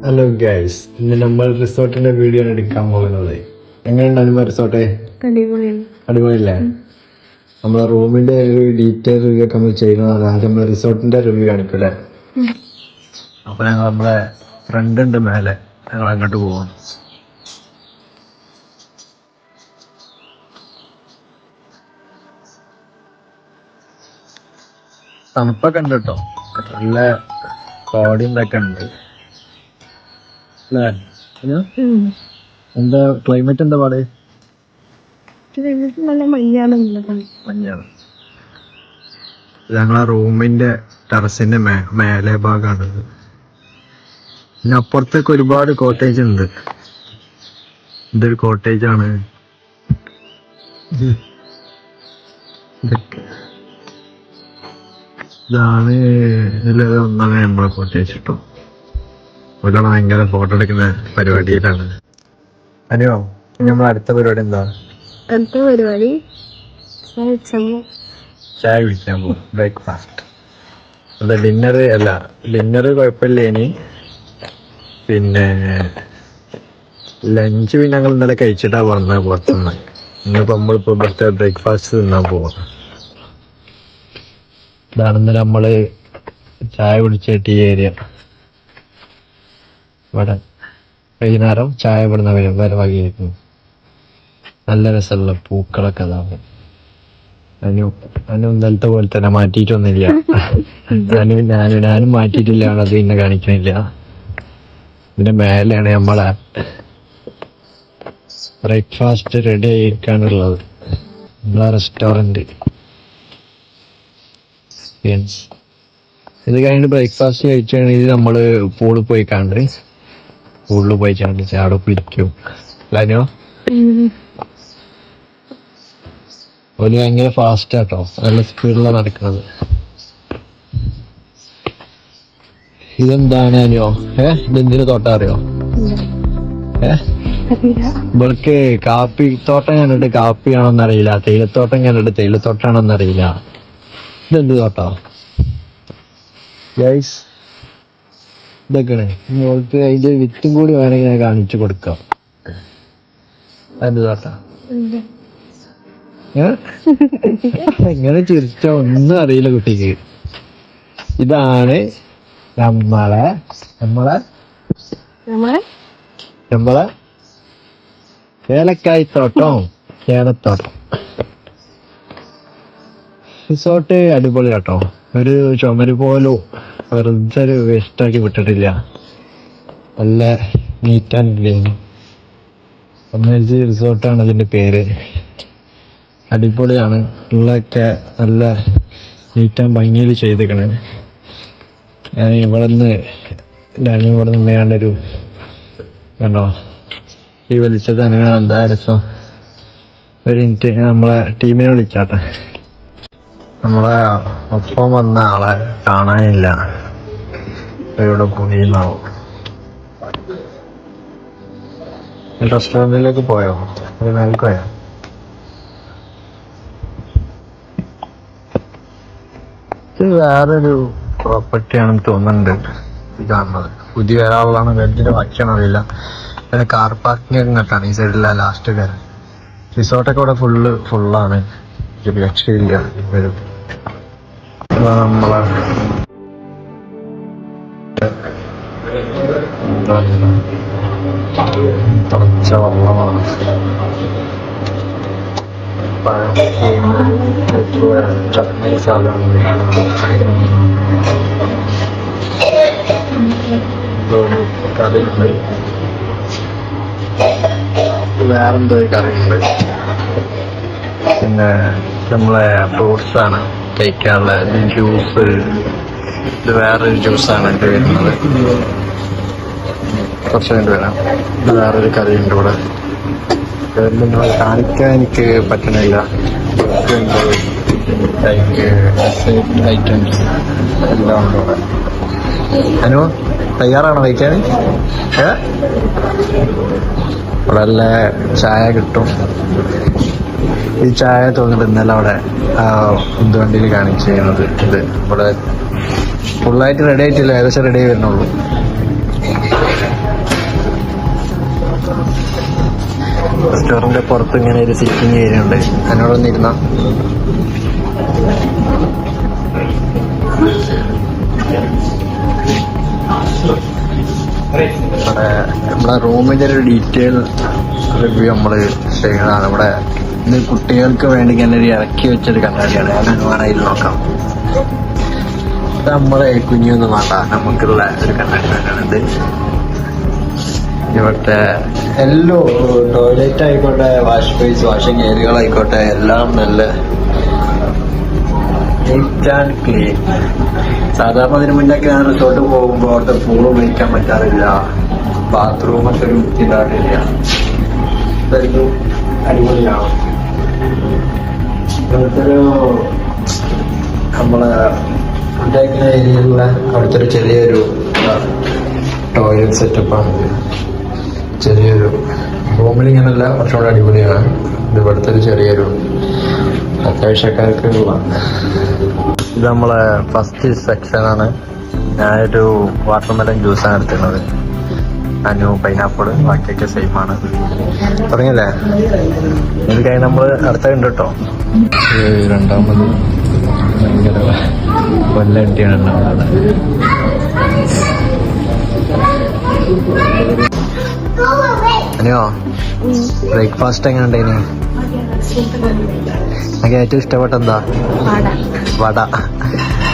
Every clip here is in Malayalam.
ഹലോ ഗൈസ്, ഇന്ന് നമ്മൾ റിസോർട്ടിന്റെ വീഡിയോ ആണ് എടുക്കാൻ പോകുന്നത്. എങ്ങനെയുണ്ട് അനുമ റിസോർട്ട്? അടിപൊളിയല്ലേ? നമ്മളെ റൂമിന്റെ ഒരു ഡീറ്റെയിൽ റിവ്യൂ ഒക്കെ നമ്മൾ ചെയ്യുന്നതാണ്. ആദ്യം നമ്മൾ റിസോർട്ടിന്റെ റിവ്യൂ കാണിക്കും അല്ലേ? അപ്പൊ ഞങ്ങൾ നമ്മളെ ഫ്രണ്ട് ഉണ്ട് മേലെ, ഞങ്ങൾ അങ്ങോട്ട് പോവാം. തണുപ്പൊക്കെ ഉണ്ട് കേട്ടോ, നല്ല കോടയും ഇതൊക്കെ ഉണ്ട് അല്ലേ? എന്താ ക്ലൈമറ്റ് എന്താ പാട്? മഞ്ഞാണ്. ഞങ്ങളെ റൂമിന്റെ ടെറസിന്റെ മേലെ ഭാഗമാണിത്. പിന്നെ അപ്പുറത്തേക്ക് ഒരുപാട് കോട്ടേജ് ഉണ്ട്. ഇതൊരു കോട്ടേജ് ആണ്. ഇതാണ് ഒന്നാണ് നമ്മളെ കോട്ടേജ് കേട്ടോ. ഒരാളെ ഭയങ്കര ഫോട്ടോ എടുക്കുന്ന പരിപാടിയിലാണ്. അനുവോ, നമ്മൾ അടുത്ത പരിപാടി എന്താ? ചായ കുടിക്കാൻ പോകും, ബ്രേക്ക്ഫാസ്റ്റ്. അതെ, ഡിന്നർ കുഴപ്പമില്ല. ഇനി പിന്നെ ലഞ്ച് പിന്നെ ഞങ്ങൾ ഇന്നലെ കഴിച്ചിട്ടാ പറഞ്ഞത് പുറത്തുനിന്ന്. ഇന്നിപ്പോ നമ്മളിപ്പോ ഇവിടുത്തെ ബ്രേക്ക്ഫാസ്റ്റ് തിന്നാൻ പോവാം. ഇതാണ് ഇന്നലെ നമ്മള് ചായ കുടിച്ച ടീ ഏരിയ. ഇവിടെ വൈകുന്നേരം ചായ ഇവിടുന്ന് വേറെ വകയായിരുന്നു. നല്ല രസമുള്ള പൂക്കളൊക്കെ അതാവും. അനു ഇന്നലത്തെ പോലെ തന്നെ മാറ്റിയിട്ടൊന്നുമില്ല. ഞാനും മാറ്റിയിട്ടില്ല, അത് പിന്നെ കാണിക്കണില്ല. ഇതിന്റെ മേലെയാണ് നമ്മളെ ബ്രേക്ക്ഫാസ്റ്റ് റെഡി ആയിരിക്കാനുള്ളത്. നമ്മളെ റെസ്റ്റോറന്റ്. ഇത് കഴിഞ്ഞിട്ട് ബ്രേക്ക്ഫാസ്റ്റ് കഴിച്ചാണെങ്കിൽ നമ്മള് പൂളിൽ പോയി ചാടെ പിടിക്കും. അല്ലോ ഒരു ഭയങ്കര ഫാസ്റ്റ് ആട്ടോ, നല്ല സ്പീഡിലാണ് നടക്കുന്നത്. ഇതെന്താണ് അനിയോ? ഇതെന്തിനു തോട്ടം അറിയോ? ഇവൾക്ക് കാപ്പി തോട്ടം കണ്ടിട്ട് കാപ്പിയാണോന്നറിയില്ല, തേയിലത്തോട്ടം കണ്ടിട്ട് തേയിലത്തോട്ടാണോന്നറിയില്ല. ഇതെന്ത് തോട്ടോ ഗൈസ്? ഇതൊക്കെയാണ്. ഇവൾക്ക് അതിന്റെ വിത്തും കൂടി വേണമെങ്കിൽ ഞാൻ കാണിച്ചു കൊടുക്കാം. അതെന്ത് തോട്ടാ? എങ്ങനെ ചിരിച്ചോ ഒന്നും അറിയില്ല കുട്ടിക്ക്. ഇതാണ് നമ്മളെ ഏലക്കായ്ത്തോട്ടം, ഏലത്തോട്ടം. റിസോർട്ട് അടിപൊളി കേട്ടോ. ഒരു ചുമര് പോലും വെറുതെ ഒരു വേസ്റ്റാക്കി വിട്ടിട്ടില്ല. നല്ല നീറ്റ് ആൻഡ് ക്ലീൻ റിസോർട്ടാണ് അതിന്റെ പേര്. അടിപൊളിയാണ്. ഉള്ളൊക്കെ നല്ല നീറ്റ് ആൻഡ് ഭംഗിയിൽ ചെയ്തേക്കണേ. ഞാൻ ഇവിടെ നിന്ന് വേണ്ടൊരു കണ്ടോ ഈ വലിച്ചത് അങ്ങനെ എന്താ രസം. ഒരു മിനിറ്റ്, നമ്മളെ ടീമിനെ വിളിച്ചാട്ടെ. നമ്മളെ ഒപ്പം വന്ന ആളെ കാണാനില്ല, ഇവിടെ പോയിന്നാവും. റെസ്റ്റോറന്റിലേക്ക് പോയോ? ഒരു മേൽക്ക് പോയോ? ഇത് വേറൊരു പ്രോപ്പർട്ടി ആണെന്ന് തോന്നുന്നുണ്ട്. ഇതാണത് പുതിയ വരാനുള്ളതാണ്. വെന്റിന്റെ ബാക്കിയാണോ അറിയില്ല. പിന്നെ കാർ പാർക്കിംഗ് ഇങ്ങോട്ടാണ്, ഈ സൈഡിലെ ലാസ്റ്റ് കാര്യം. റിസോർട്ടൊക്കെ ഇവിടെ ഫുള്ളാണ്, ഒരു രക്ഷയില്ല. വരും നമ്മളെ തിളച്ച വെള്ളമാണ്. ചട്നി സാധനം കറിയുണ്ട്. വേറെന്തോ കറിയുണ്ട്. പിന്നെ നമ്മളെ ഫ്രൂട്ട്സ് ആണ് കഴിക്കാനുള്ള ജ്യൂസ്. ഇത് വേറൊരു ജ്യൂസാണ് ഇത് വരുന്നത്. കുറച്ച് കഴിഞ്ഞ് വരാം. ഇത് വേറൊരു കറിയുണ്ട് ഇവിടെ. നിങ്ങളെ കാണിക്കാൻ എനിക്ക് പറ്റണില്ല. ഐറ്റംസ് എല്ലാം ഉണ്ട് ഇവിടെ. അനു തയ്യാറാണോ കഴിക്കാൻ? ഇവിടെ നല്ല ചായ കിട്ടും. ഈ ചായ തോന്നിട്ട് ഇന്നലെ അവിടെ ഉന്തുവണ്ടിയിൽ കാണിച്ചു ചെയ്യുന്നത്. ഇത് ഇവിടെ ഫുള്ളായിട്ട് റെഡി ആയിട്ടില്ല, ഏകദേശം റെഡി ആയി വരുന്നുള്ളൂ. പുറത്ത് ഇങ്ങനെ ഒരു സിറ്റിംഗ് ഏരിയ ഉണ്ട്. അതിനോടൊന്നിരുന്ന നമ്മുടെ റൂമിന്റെ ഒരു ഡീറ്റെയിൽ റിവ്യൂ നമ്മൾ ചെയ്യുന്നതാണ്. നമ്മുടെ ഇത് കുട്ടികൾക്ക് വേണ്ടി ഇങ്ങനെ ഒരു ഇറക്കി വെച്ചൊരു കണ്ണാടിയാണ്. ഞാൻ വേണമെങ്കിൽ നോക്കാം. ഇത് നമ്മളെ കുഞ്ഞൊന്നും വേണ്ട, നമുക്കുള്ള ഒരു കണ്ണാടി തന്നെയാണിത്. ഇവിടുത്തെ എല്ലോ ടോയ്ലറ്റ് ആയിക്കോട്ടെ, വാഷ് ബേസ്, വാഷിംഗ് ഏരിയകളായിക്കോട്ടെ, എല്ലാം നല്ല നീറ്റ് ആൻഡ് ക്ലീൻ. സാധാരണ അതിന് മുന്നൊക്കെ ഞാൻ റിസോർട്ട് പോകുമ്പോൾ അവിടുത്തെ പൂൾ ഉപയോഗിക്കാൻ പറ്റാറില്ല, ബാത്റൂമൊക്കെ ഒരു വൃത്തിയില്ലാണ്ടില്ല. ഇതായിരിക്കും അടിപൊളിയാണ്. ഇവിടുത്തെ ഒരു നമ്മളെ ഉണ്ടാക്കുന്ന ഏരിയയിലുള്ള അവിടുത്തെ ഒരു ചെറിയൊരു ടോയ്ലറ്റ് സെറ്റപ്പാണ്. ചെറിയൊരു റൂമിൽ ഇങ്ങനല്ല, കുറച്ചുകൂടെ അടിപൊളിയാണ്. ഇത് ഇവിടുത്തെ ഒരു ചെറിയൊരു അത്യാവശ്യക്കാർക്ക് ഇത് നമ്മളെ ഫസ്റ്റ് സെക്ഷനാണ്. ഞാനൊരു വാട്ടർമെലൺ ജ്യൂസാണ് എടുത്തിരുന്നത്. അനു പൈനാപ്പിൾ, ബാക്കിയൊക്കെ സെയിമാണ്. തുടങ്ങിയല്ലേ? ഇത് കഴിഞ്ഞ് നമ്മൾ അടുത്തുണ്ട് കേട്ടോ. രണ്ടാമത് ഭയങ്കര കൊല്ലണ്ടിയാണ് ഉണ്ടാവുന്നത്. അനിയോ, ബ്രേക്ക്ഫാസ്റ്റ് എങ്ങനെ ഉണ്ടായിന്? എനിക്ക് ഏറ്റവും ഇഷ്ടപ്പെട്ട എന്താ? വട.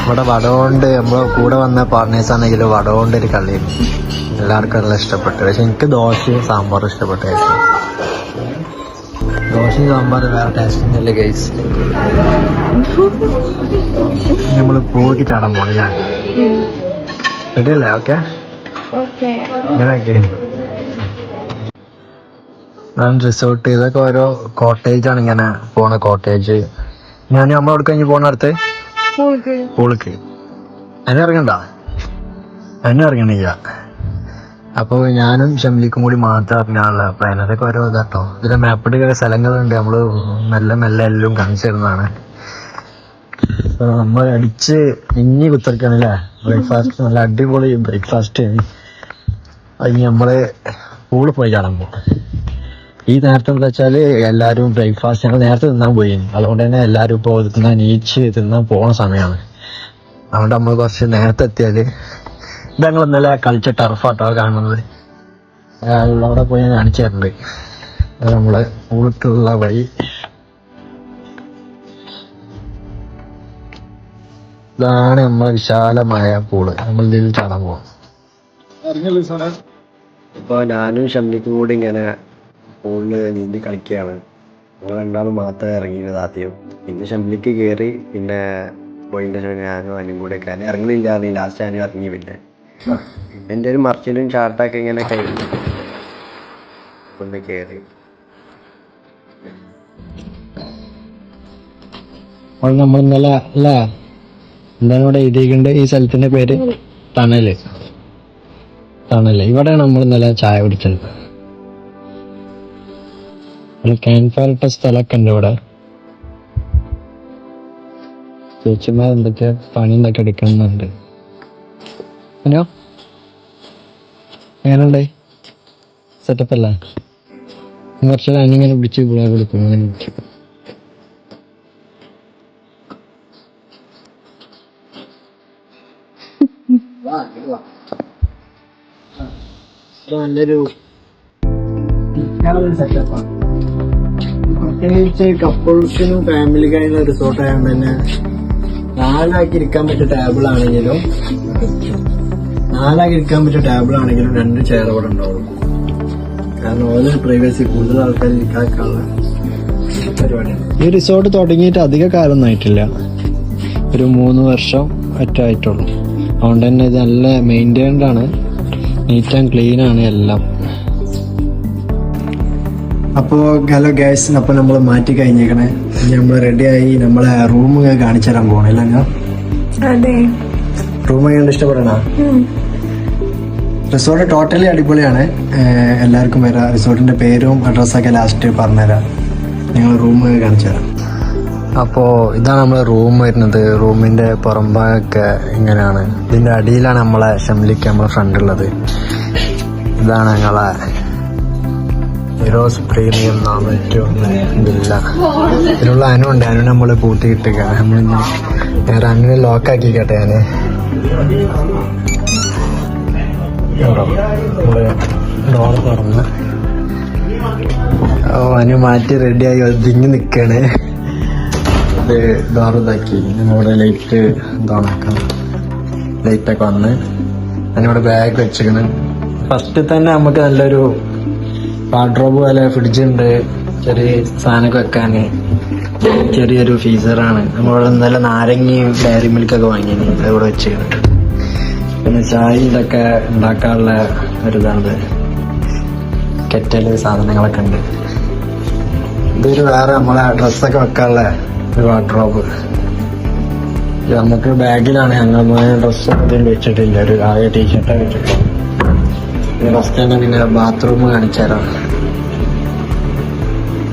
ഇവിടെ വട കൊണ്ട് നമ്മളെ കൂടെ വന്ന പാർട്ട്നേഴ്സ് ആണെങ്കിലും വട കൊണ്ട് ഒരു കളി എല്ലാവർക്കും എല്ലാം ഇഷ്ടപ്പെട്ടു. പക്ഷെ എനിക്ക് ദോശയും സാമ്പാറും ഇഷ്ടപ്പെട്ട ടേസ്റ്റ്. ദോശയും സാമ്പാറും വേറെ ടേസ്റ്റ് അല്ലേ ഗൈസ്? നമ്മൾ പോയിട്ട് ചാടാൻ പോണില്ല. റെഡി അല്ലേ? ഓക്കെ ഇങ്ങനെയൊക്കെ റിസോർട്ട്. ഇതൊക്കെ ഓരോ കോട്ടേജ് ആണ്, ഇങ്ങനെ പോണ കോട്ടേജ്. ഞാൻ നമ്മളവിടെ കഴിഞ്ഞ് പോണ അടുത്ത് പൂളിക്ക് അതിനെ ഇറങ്ങണ്ട, അതിനെ ഇറങ്ങണില്ല. അപ്പോൾ ഞാനും ഷംലിക്കും കൂടി മാത്രം ഇറങ്ങാനുള്ള പ്ലാൻ. അതൊക്കെ ഓരോ ഇതാട്ടോ. ഇതിന്റെ മാപ്പിട്ട് സ്ഥലങ്ങളുണ്ട്, നമ്മള് മെല്ലെ മെല്ലെ എല്ലാം കാണിച്ചു തരുന്നതാണ്. നമ്മൾ അടിച്ച് ഇനി കുത്തിറക്കാണല്ലേ ബ്രേക്ക്ഫാസ്റ്റ്. നല്ല അടിപൊളി ബ്രേക്ക്ഫാസ്റ്റ്. അതിന് നമ്മള് പൂളിൽ പോയി ചാടാൻ പോകും. ഈ നേരത്തെ എന്താ വെച്ചാൽ എല്ലാവരും ബ്രേക്ക്ഫാസ്റ്റ് ഞങ്ങൾ നേരത്തെ തിന്നാൻ പോയി. അതുകൊണ്ട് തന്നെ എല്ലാവരും ഇപ്പോൾ തിന്നാൻ തിന്നാൻ പോണ സമയമാണ്. അതുകൊണ്ട് നമ്മൾ കുറച്ച് നേരത്തെ എത്തിയാൽ ഇത് ഞങ്ങൾ ഇന്നലെ കളിച്ച ടർഫാട്ടോ കാണുന്നത്. അവിടെ പോയി ഞാൻ കാണിച്ചു തരുന്നുണ്ട്. അത് നമ്മളെ പൂളിട്ടുള്ള വഴി. ഇതാണ് നമ്മളെ വിശാലമായ പൂള്. നമ്മൾ ഇതിൽ ചാടാൻ പോകാം. ഇപ്പോൾ ഞാനും ഷംലിക്കും കൂടി ഇങ്ങനെ പൂളില് നീന്തി കളിക്കുകയാണ്. ഞങ്ങൾ രണ്ടാളും മാത്രമേ ഇറങ്ങിയത് ആദ്യം. പിന്നെ ഷംലിക്ക് കയറി, പിന്നെ പോയിന്റെ ഞാനും അതിനും കൂടെ ഒക്കെ ഇറങ്ങുന്നില്ല. ലാസ്റ്റ് ഞാനും ഇറങ്ങി. പിന്നെ എൻ്റെ ഒരു മറിച്ചിലും ചാട്ടൊക്കെ ഇങ്ങനെ കഴിഞ്ഞു ഒന്ന് കയറി. നമ്മൾ ഇന്നലെ അല്ലേ എന്താണ് ഇവിടെ എഴുതിയിട്ടുണ്ട്? ഈ സ്ഥലത്തിന്റെ പേര് തണല്. ഇവിടെയാണ് നമ്മൾ ഇന്നലെ ചായ കുടിച്ചത്. ക്യാമ്പ് ഫയർ ഇട്ട സ്ഥലമൊക്കെ ഉണ്ട് ഇവിടെ. ചേച്ചിമാർ എന്തൊക്കെ പണി എന്തൊക്കെ എടുക്കുന്നുണ്ട്. അനോ എങ്ങനെയുണ്ടായി? സെറ്റപ്പ് അല്ല? കുറച്ച് അനിങ്ങനെ പിടിച്ച് കൊടുക്കുന്നു. നല്ലൊരു സെറ്റപ്പാണ്. പ്രത്യേകിച്ച് കപ്പിൾസിനും ഫാമിലിക്കായുള്ള റിസോർട്ട് ആയതുകൊണ്ട് തന്നെ നാലാക്കി ഇരിക്കാൻ പറ്റിയ ടേബിൾ ആണെങ്കിലും 2 ചെയർ ഇവിടെ ഉണ്ടാവും. കാരണം ഓരോ പ്രൈവസി കൂടുതൽ ആൾക്കാർ ഇരിക്കാനുള്ള പരിപാടിയാണ്. ഈ റിസോർട്ട് തുടങ്ങിയിട്ട് അധിക കാലമൊന്നും ആയിട്ടില്ല, ഒരു 3 വർഷം ആയിട്ടുള്ളൂ. അതുകൊണ്ട് തന്നെ ഇത് നല്ല മെയിൻറ്റൈൻഡ് ആണ്, നീറ്റ് ആൻഡ് ക്ലീൻ ആണ് എല്ലാം. അപ്പോൾ ഹലോ ഗൈസ്, അപ്പോൾ നമ്മൾ മാറ്റി കഴിഞ്ഞേക്കണേ. നമ്മൾ റെഡിയായി നമ്മളെ റൂം കാണിച്ചു തരാൻ പോകണല്ലേ? റൂം കണ്ട് ഇഷ്ടപ്പെടണ? റിസോർട്ട് ടോട്ടലി അടിപൊളിയാണ്. എല്ലാവർക്കും വരാം. റിസോർട്ടിന്റെ പേരും അഡ്രസ്സൊക്കെ ലാസ്റ്റ് പറഞ്ഞുതരാം. നിങ്ങൾ റൂം കാണിച്ചു തരാം. അപ്പോൾ ഇതാണ് നമ്മളെ റൂം വരുന്നത്. റൂമിന്റെ പുറംഭാഗമൊക്കെ ഇങ്ങനെയാണ്. ഇതിന്റെ അടിയിലാണ് നമ്മളെ ഷംലിക്ക് നമ്മളെ ഫ്രണ്ട് ഉള്ളത്. ഇതാണ് ഞങ്ങളെ നിറോസ് പ്രീമിയം 401 ഇതില്ല. ഇതിനുള്ള അനുണ്ട്. അനു നമ്മള് പൂട്ടിയിട്ടേക്ക. നമ്മളിന്ന് വേറെ അനുവിനെ ലോക്കാക്കിക്കട്ടെ. ഞാന് നമ്മള് ഡോർ തുറന്ന് അനു മാറ്റി റെഡിയായി ഒതുങ്ങി നിക്കാണ്. ഇത് ഡോർ ഇതാക്കി നമ്മുടെ ലൈറ്റ് എന്താണാക്കാം. ലൈറ്റൊക്കെ വന്ന് അതിനോട് ബാഗ് വെച്ചിരിക്കണ്. ഫസ്റ്റ് തന്നെ നമുക്ക് നല്ലൊരു വാർഡ്രോബ് പോലെ ഫ്രിഡ്ജ് ഉണ്ട്. ചെറിയ സാധനമൊക്കെ വെക്കാന് ചെറിയൊരു ഫീസറാണ്. നമ്മളിവിടെ ഇന്നലെ നാരങ്ങയും ഡയറി മിൽക്കൊക്കെ വാങ്ങിയത് ഇവിടെ വെച്ചിരിക്കണ്. പിന്നെ ചായ ഇതൊക്കെ ഉണ്ടാക്കാനുള്ള ഒരിതാണ്. കെറ്റല് സാധനങ്ങളൊക്കെ ഉണ്ട്. ഇതൊരു വേറെ നമ്മളെ ഡ്രസ്സൊക്കെ വെക്കാനുള്ള ഒരു വാർഡ്രോബ്. നമുക്ക് ബാഗിലാണ്. ഞങ്ങൾ ഡ്രസ്സൊക്കെ ഇതിൽ വെച്ചിട്ടില്ല. ഒരു ആകെ ടീഷർട്ടാണ് വെച്ചിട്ടുള്ളത്. ഫസ്റ്റ് തന്നെ പിന്നെ ബാത്റൂം കാണിച്ചാലാണ്.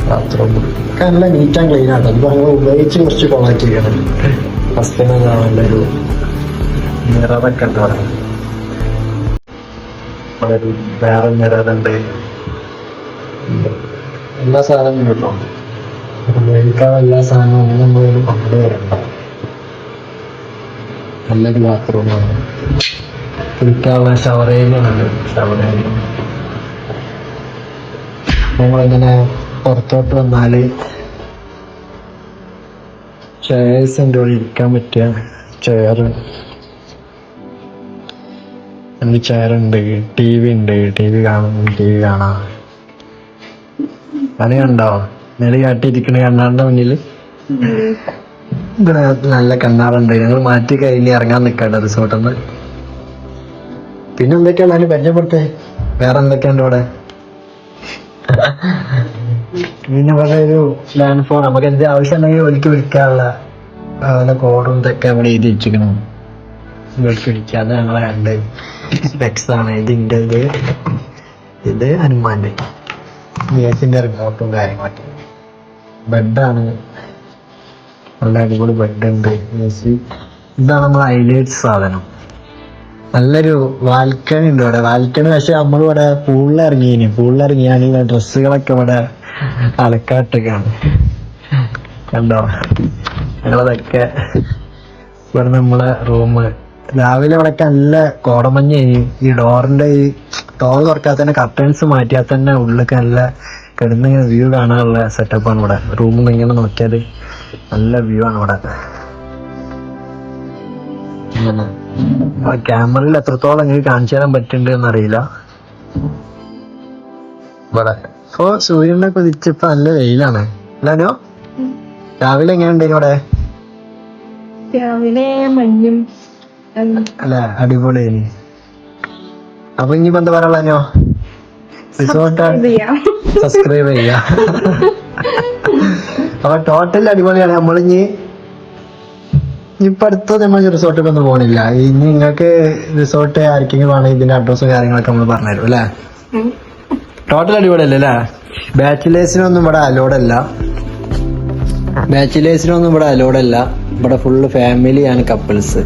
ബാത്റൂം ഒക്കെ നല്ല നീറ്റ് ആൻഡ് ക്ലീൻ ആട്ടോ. ഇപ്പൊ ഞങ്ങൾ ഉപയോഗിച്ച് കുറച്ച് കൊളാക്കിയാണ്. ഫസ്റ്റ് തന്നെ നല്ലൊരു മിററൊക്കെ ഉണ്ട് അവിടെ. ഒരു വേറെ മിററുണ്ട്. എല്ലാ സാധനവും കിട്ടും. ഉപയോഗിക്കാനുള്ള എല്ലാ സാധനവും നമ്മളൊരു കൊണ്ടുവരണ്ട. നല്ലൊരു ബാത്റൂമാണ്. കുളിക്കാനുള്ള ഷവർ ഏരിയയുണ്ട്. ഷവർ ഏരിയ നമ്മളിങ്ങനെ പുറത്തോട്ട് വന്നാല് ചെയർസ് ഉണ്ട്. ഇവിടെ ഇരിക്കാൻ പറ്റിയ ചെയർ ചെയറുണ്ട്. ടി വി ഉണ്ട്. ടി വി കാണാം. കളി കണ്ടോ? നെളി കാട്ടിയിരിക്കണ കണ്ണാറിന്റെ മുന്നിൽ ഇവിടെ നല്ല കണ്ണാറുണ്ട്. ഞങ്ങൾ മാറ്റി കഴിഞ്ഞ് ഇറങ്ങാൻ നിൽക്കട്ടെ റിസോർട്ടിൽ നിന്ന്. പിന്നെ എന്തൊക്കെയാണ് അതിന് പരിചയപ്പെട്ടെ? വേറെ എന്തൊക്കെയുണ്ട് ഇവിടെ? പിന്നെ ഇവിടെ ഒരു ലാൻഡ് ഫോൺ. നമുക്ക് എന്ത് ആവശ്യം ഉണ്ടെങ്കിൽ ഒലിക്ക് വിളിക്കാനുള്ള അതുപോലെ കോഡും ഇതൊക്കെ അവിടെ എഴുതി വെച്ചിരിക്കണം. ഒലിക്ക് വിളിക്കുക. അത് ഞങ്ങളെ കണ്ട് സ്പെക്സ് ആണ്. ഇതിൻ്റെ ഇത് ഹനുമാന്റെ ഗ്യാസിന്റെ റിമോട്ടും കാര്യങ്ങളൊക്കെ. ബെഡാണ്. നല്ല അടിപൊളി ബെഡുണ്ട്. ഇതാണ് നമ്മൾ ഹൈലൈറ്റ് സാധനം. നല്ലൊരു വാൽക്കണി ഉണ്ട് ഇവിടെ. വാൽക്കണി പക്ഷെ നമ്മളിവിടെ പൂളിലിറങ്ങിയാണെങ്കിൽ ഡ്രസ്സുകളൊക്കെ ഇവിടെ അലക്കാട്ടൊക്കെയാണ്. കണ്ടോ? ഞങ്ങളതൊക്കെ ഇവിടെ നമ്മളെ റൂം. രാവിലെ ഇവിടെയൊക്കെ നല്ല കോടമഞ്ഞേനി. ഈ ഡോറിന്റെ ഈ ഡോർ തുറക്കാതെ തന്നെ കർട്ടൻസ് മാറ്റിയാൽ തന്നെ ഉള്ളിലൊക്കെ നല്ല കിടന്നിങ്ങനെ വ്യൂ കാണാനുള്ള സെറ്റപ്പാണ് ഇവിടെ. റൂമിൽ നിന്ന് ഇങ്ങനെ നോക്കിയാൽ നല്ല വ്യൂ ആണ് ഇവിടെ. ക്യാമറയിൽ എത്രത്തോളം നിങ്ങൾക്ക് കാണിച്ചു തരാൻ പറ്റുന്നുണ്ട് എന്നറിയില്ല. ഇവിടെ ഇപ്പൊ സൂര്യനെ കുതിച്ചപ്പോ നല്ല വെയിലാണ്. അല്ലോ രാവിലെ എങ്ങനെയുണ്ട് ഇവിടെ? രാവിലെ മഞ്ഞും അല്ല അടിപൊളി. അപ്പൊ ഇനിയിപ്പോ എന്താ പറയാ? റിസോർട്ടാണ്. സബ്സ്ക്രൈബ് ചെയ്യാ. അപ്പൊ ടോട്ടൽ അടിപൊളിയാണ്. നമ്മളിഞ്ഞി ഇപ്പൊ അടുത്ത നമ്മൾ റിസോർട്ടൊക്കെ ഒന്നും പോകണില്ല. ഇനി നിങ്ങൾക്ക് റിസോർട്ട് ആർക്കെങ്കിലും വേണമെങ്കിൽ ഇതിന്റെ അഡ്രസ്സും കാര്യങ്ങളൊക്കെ നമ്മൾ പറഞ്ഞുതരും അല്ലേ? ടോട്ടൽ അടിപൊളിയല്ലേ അല്ലേ? ബാച്ചിലേഴ്സിനൊന്നും ഇവിടെ അലോഡല്ല. ഇവിടെ ഫുള്ള് ഫാമിലി ആണ്, കപ്പിൾസ്.